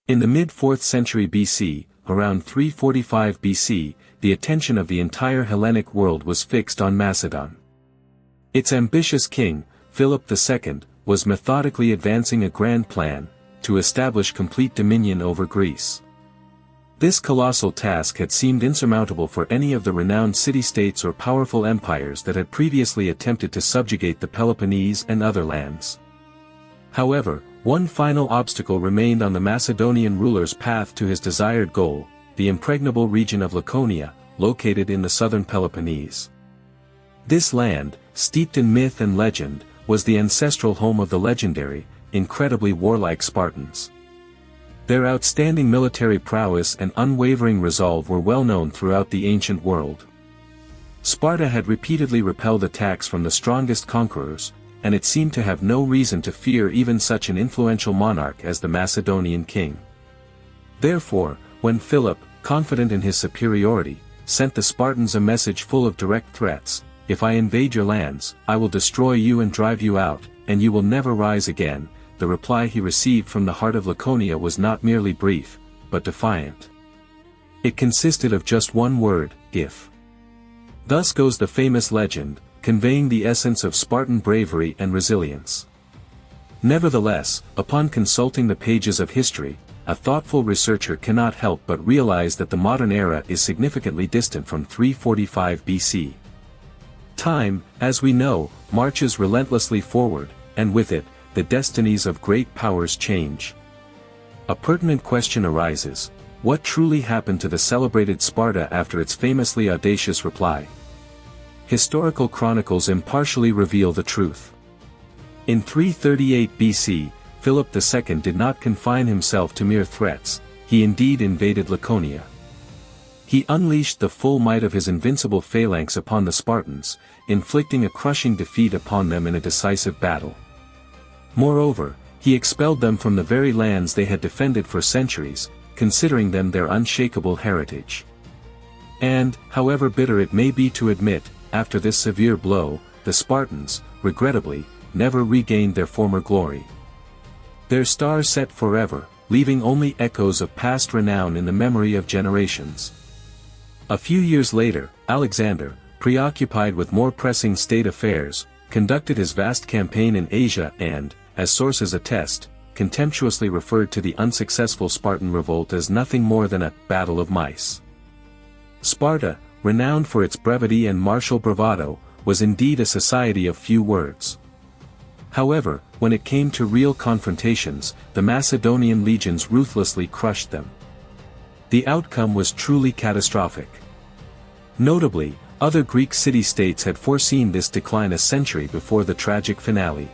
In the mid-4th century BC, around 345 BC, the attention of the entire Hellenic world was fixed on Macedon. Its ambitious king, Philip II, was methodically advancing a grand plan to establish complete dominion over Greece. This colossal task had seemed insurmountable for any of the renowned city-states or powerful empires that had previously attempted to subjugate the Peloponnese and other lands. However, one final obstacle remained on the Macedonian ruler's path to his desired goal, the impregnable region of Laconia, located in the southern Peloponnese. This land, steeped in myth and legend, was the ancestral home of the legendary, incredibly warlike Spartans. Their outstanding military prowess and unwavering resolve were well known throughout the ancient world. Sparta had repeatedly repelled attacks from the strongest conquerors, and it seemed to have no reason to fear even such an influential monarch as the Macedonian king. Therefore, when Philip, confident in his superiority, sent the Spartans a message full of direct threats, "If I invade your lands, I will destroy you and drive you out, and you will never rise again," the reply he received from the heart of Laconia was not merely brief, but defiant. It consisted of just one word, "if." Thus goes the famous legend, conveying the essence of Spartan bravery and resilience. Nevertheless, upon consulting the pages of history, a thoughtful researcher cannot help but realize that the modern era is significantly distant from 345 BC. Time, as we know, marches relentlessly forward, and with it, the destinies of great powers change. A pertinent question arises: what truly happened to the celebrated Sparta after its famously audacious reply? Historical chronicles impartially reveal the truth. In 338 BC, Philip II did not confine himself to mere threats, he indeed invaded Laconia. He unleashed the full might of his invincible phalanx upon the Spartans, inflicting a crushing defeat upon them in a decisive battle. Moreover, he expelled them from the very lands they had defended for centuries, considering them their unshakable heritage. And, however bitter it may be to admit, after this severe blow, the Spartans, regrettably, never regained their former glory. Their star set forever, leaving only echoes of past renown in the memory of generations. A few years later, Alexander, preoccupied with more pressing state affairs, conducted his vast campaign in Asia and, as sources attest, contemptuously referred to the unsuccessful Spartan revolt as nothing more than a "battle of mice." Sparta, renowned for its brevity and martial bravado, was indeed a society of few words. However, when it came to real confrontations, the Macedonian legions ruthlessly crushed them. The outcome was truly catastrophic. Notably, other Greek city-states had foreseen this decline a century before the tragic finale.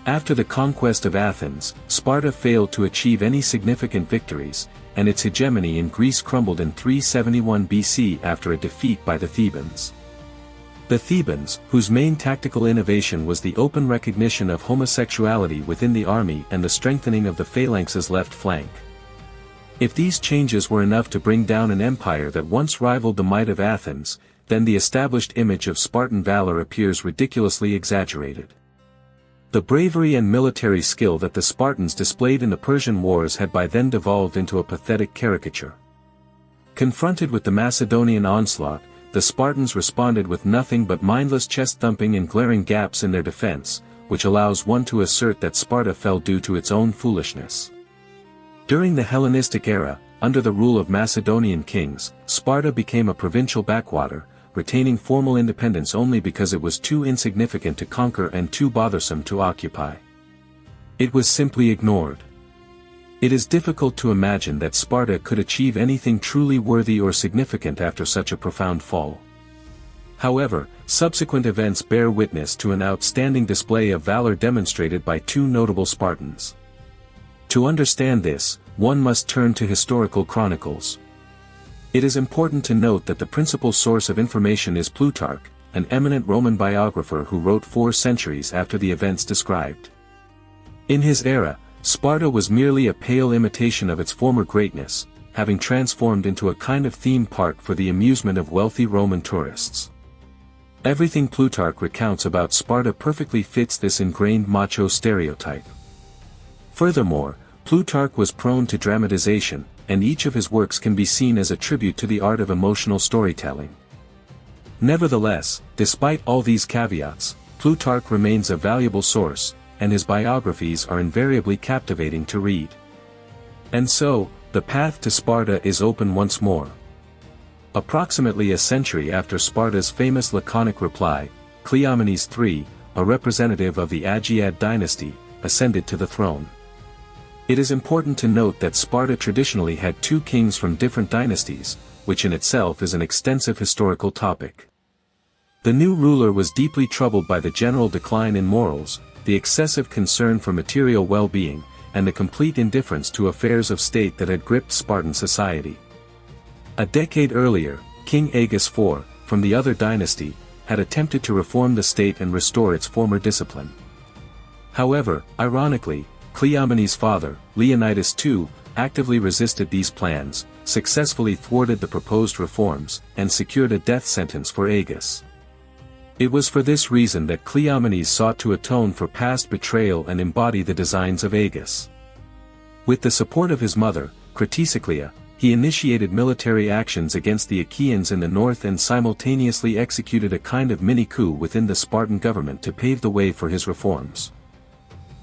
After the conquest of Athens, Sparta failed to achieve any significant victories, and its hegemony in Greece crumbled in 371 BC after a defeat by the Thebans. The Thebans, whose main tactical innovation was the open recognition of homosexuality within the army and the strengthening of the phalanx's left flank. If these changes were enough to bring down an empire that once rivaled the might of Athens, then the established image of Spartan valor appears ridiculously exaggerated. The bravery and military skill that the Spartans displayed in the Persian Wars had by then devolved into a pathetic caricature. Confronted with the Macedonian onslaught, the Spartans responded with nothing but mindless chest-thumping and glaring gaps in their defense, which allows one to assert that Sparta fell due to its own foolishness. During the Hellenistic era, under the rule of Macedonian kings, Sparta became a provincial backwater, retaining formal independence only because it was too insignificant to conquer and too bothersome to occupy. It was simply ignored. It is difficult to imagine that Sparta could achieve anything truly worthy or significant after such a profound fall. However, subsequent events bear witness to an outstanding display of valor demonstrated by two notable Spartans. To understand this, one must turn to historical chronicles. It is important to note that the principal source of information is Plutarch, an eminent Roman biographer who wrote 4 centuries after the events described. In his era, Sparta was merely a pale imitation of its former greatness, having transformed into a kind of theme park for the amusement of wealthy Roman tourists. Everything Plutarch recounts about Sparta perfectly fits this ingrained macho stereotype. Furthermore, Plutarch was prone to dramatization, and each of his works can be seen as a tribute to the art of emotional storytelling. Nevertheless, despite all these caveats, Plutarch remains a valuable source, and his biographies are invariably captivating to read. And so, the path to Sparta is open once more. Approximately a century after Sparta's famous laconic reply, Cleomenes III, a representative of the Aegead dynasty, ascended to the throne. It is important to note that Sparta traditionally had two kings from different dynasties, which in itself is an extensive historical topic. The new ruler was deeply troubled by the general decline in morals, the excessive concern for material well-being, and the complete indifference to affairs of state that had gripped Spartan society. A decade earlier, King Agis IV, from the other dynasty, had attempted to reform the state and restore its former discipline. However, ironically, Cleomenes' father, Leonidas II, actively resisted these plans, successfully thwarted the proposed reforms, and secured a death sentence for Agis. It was for this reason that Cleomenes sought to atone for past betrayal and embody the designs of Agis. With the support of his mother, Cratesiclea, he initiated military actions against the Achaeans in the north and simultaneously executed a kind of mini-coup within the Spartan government to pave the way for his reforms.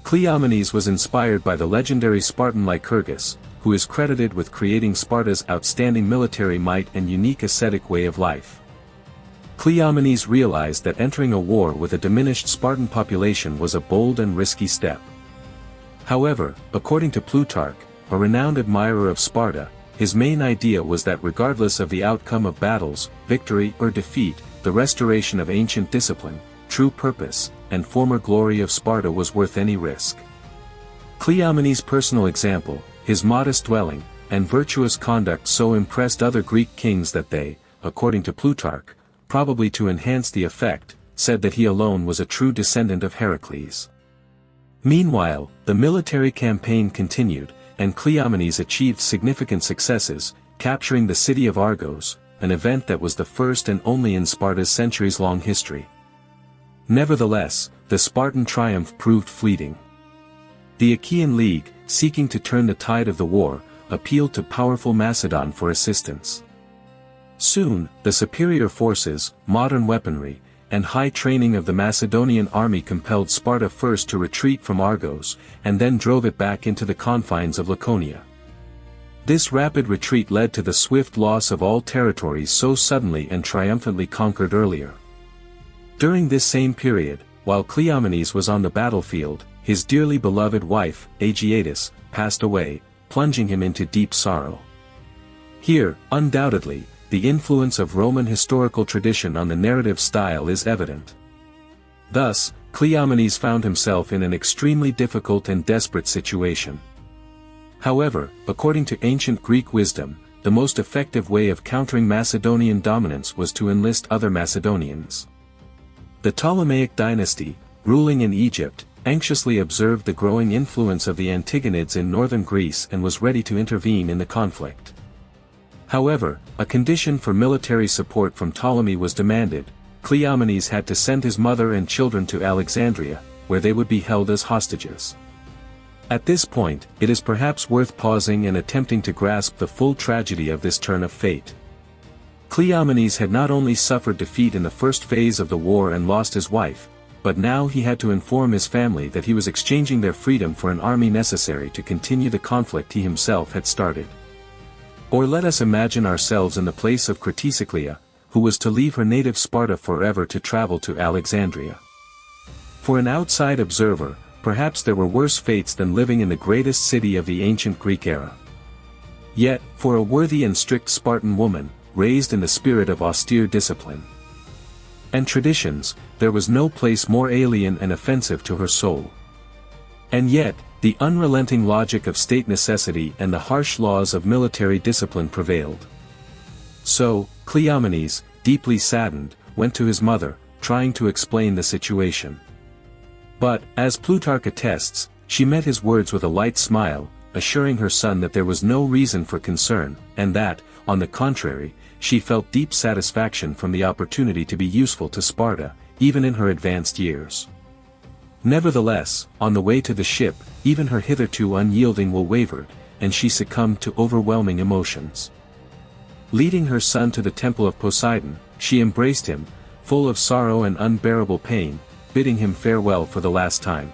Cleomenes was inspired by the legendary Spartan Lycurgus, who is credited with creating Sparta's outstanding military might and unique ascetic way of life. Cleomenes realized that entering a war with a diminished Spartan population was a bold and risky step. However, according to Plutarch, a renowned admirer of Sparta, his main idea was that regardless of the outcome of battles, victory or defeat, the restoration of ancient discipline, true purpose, and former glory of Sparta was worth any risk. Cleomenes' personal example, his modest dwelling, and virtuous conduct so impressed other Greek kings that they, according to Plutarch, probably to enhance the effect, said that he alone was a true descendant of Heracles. Meanwhile, the military campaign continued, and Cleomenes achieved significant successes, capturing the city of Argos, an event that was the first and only in Sparta's centuries-long history. Nevertheless, the Spartan triumph proved fleeting. The Achaean League, seeking to turn the tide of the war, appealed to powerful Macedon for assistance. Soon, the superior forces, modern weaponry, and high training of the Macedonian army compelled Sparta first to retreat from Argos, and then drove it back into the confines of Laconia. This rapid retreat led to the swift loss of all territories so suddenly and triumphantly conquered earlier. During this same period, while Cleomenes was on the battlefield, his dearly beloved wife, Aegiatis, passed away, plunging him into deep sorrow. Here, undoubtedly, the influence of Roman historical tradition on the narrative style is evident. Thus, Cleomenes found himself in an extremely difficult and desperate situation. However, according to ancient Greek wisdom, the most effective way of countering Macedonian dominance was to enlist other Macedonians. The Ptolemaic dynasty, ruling in Egypt, anxiously observed the growing influence of the Antigonids in northern Greece and was ready to intervene in the conflict. However, a condition for military support from Ptolemy was demanded. Cleomenes had to send his mother and children to Alexandria, where they would be held as hostages. At this point, it is perhaps worth pausing and attempting to grasp the full tragedy of this turn of fate. Cleomenes had not only suffered defeat in the first phase of the war and lost his wife, but now he had to inform his family that he was exchanging their freedom for an army necessary to continue the conflict he himself had started. Or let us imagine ourselves in the place of Cratesiclea, who was to leave her native Sparta forever to travel to Alexandria. For an outside observer, perhaps there were worse fates than living in the greatest city of the ancient Greek era. Yet, for a worthy and strict Spartan woman, raised in the spirit of austere discipline and traditions, there was no place more alien and offensive to her soul. And yet, the unrelenting logic of state necessity and the harsh laws of military discipline prevailed. So, Cleomenes, deeply saddened, went to his mother, trying to explain the situation. But, as Plutarch attests, she met his words with a light smile, assuring her son that there was no reason for concern, and that, on the contrary, she felt deep satisfaction from the opportunity to be useful to Sparta, even in her advanced years. Nevertheless, on the way to the ship, even her hitherto unyielding will wavered, and she succumbed to overwhelming emotions. Leading her son to the temple of Poseidon, she embraced him, full of sorrow and unbearable pain, bidding him farewell for the last time.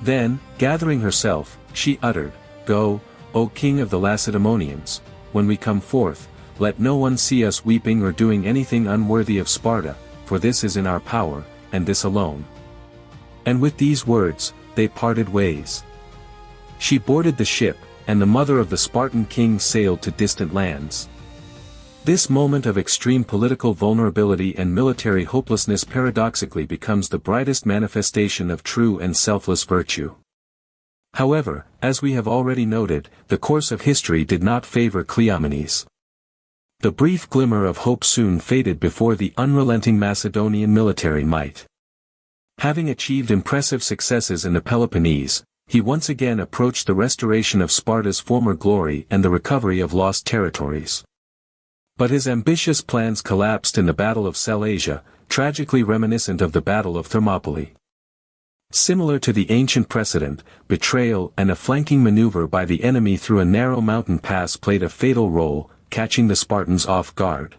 Then, gathering herself, she uttered, "Go, O king of the Lacedaemonians, when we come forth, let no one see us weeping or doing anything unworthy of Sparta, for this is in our power, and this alone." And with these words, they parted ways. She boarded the ship, and the mother of the Spartan king sailed to distant lands. This moment of extreme political vulnerability and military hopelessness paradoxically becomes the brightest manifestation of true and selfless virtue. However, as we have already noted, the course of history did not favor Cleomenes. The brief glimmer of hope soon faded before the unrelenting Macedonian military might. Having achieved impressive successes in the Peloponnese, he once again approached the restoration of Sparta's former glory and the recovery of lost territories. But his ambitious plans collapsed in the Battle of Sellasia, tragically reminiscent of the Battle of Thermopylae. Similar to the ancient precedent, betrayal and a flanking maneuver by the enemy through a narrow mountain pass played a fatal role, catching the Spartans off guard.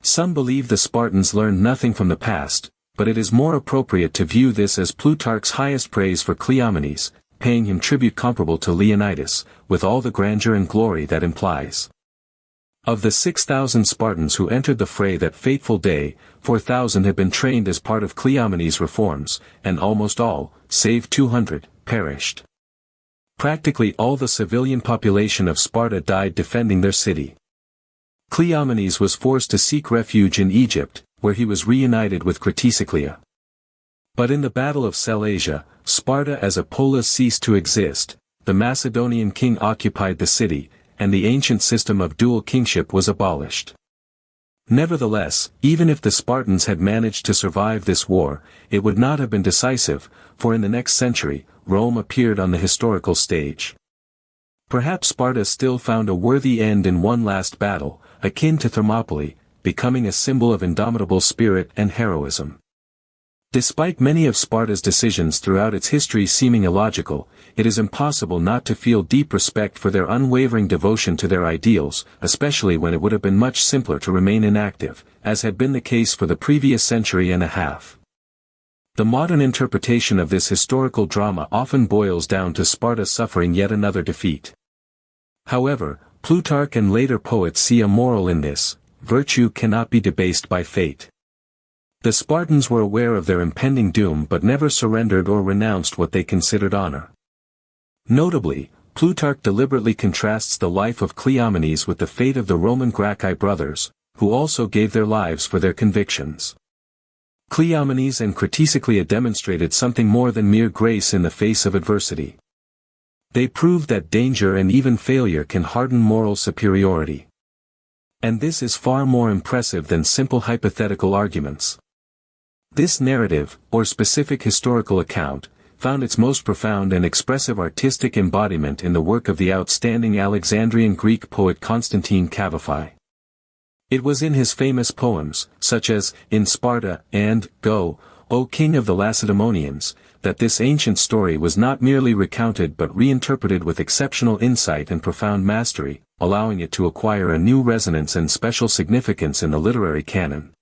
Some believe the Spartans learned nothing from the past, but it is more appropriate to view this as Plutarch's highest praise for Cleomenes, paying him tribute comparable to Leonidas, with all the grandeur and glory that implies. Of the 6,000 Spartans who entered the fray that fateful day, 4,000 had been trained as part of Cleomenes' reforms, and almost all, save 200, perished. Practically all the civilian population of Sparta died defending their city. Cleomenes was forced to seek refuge in Egypt, where he was reunited with Cratesiclea. But in the Battle of Sellasia, Sparta as a polis ceased to exist, the Macedonian king occupied the city, and the ancient system of dual kingship was abolished. Nevertheless, even if the Spartans had managed to survive this war, it would not have been decisive, for in the next century, Rome appeared on the historical stage. Perhaps Sparta still found a worthy end in one last battle, akin to Thermopylae, becoming a symbol of indomitable spirit and heroism. Despite many of Sparta's decisions throughout its history seeming illogical, it is impossible not to feel deep respect for their unwavering devotion to their ideals, especially when it would have been much simpler to remain inactive, as had been the case for the previous century and a half. The modern interpretation of this historical drama often boils down to Sparta suffering yet another defeat. However, Plutarch and later poets see a moral in this: virtue cannot be debased by fate. The Spartans were aware of their impending doom but never surrendered or renounced what they considered honor. Notably, Plutarch deliberately contrasts the life of Cleomenes with the fate of the Roman Gracchi brothers, who also gave their lives for their convictions. Cleomenes and Cratesiclea demonstrated something more than mere grace in the face of adversity. They proved that danger and even failure can harden moral superiority. And this is far more impressive than simple hypothetical arguments. This narrative, or specific historical account, found its most profound and expressive artistic embodiment in the work of the outstanding Alexandrian Greek poet Constantine Cavafy. It was in his famous poems, such as In Sparta and Go, O King of the Lacedaemonians, that this ancient story was not merely recounted but reinterpreted with exceptional insight and profound mastery, allowing it to acquire a new resonance and special significance in the literary canon.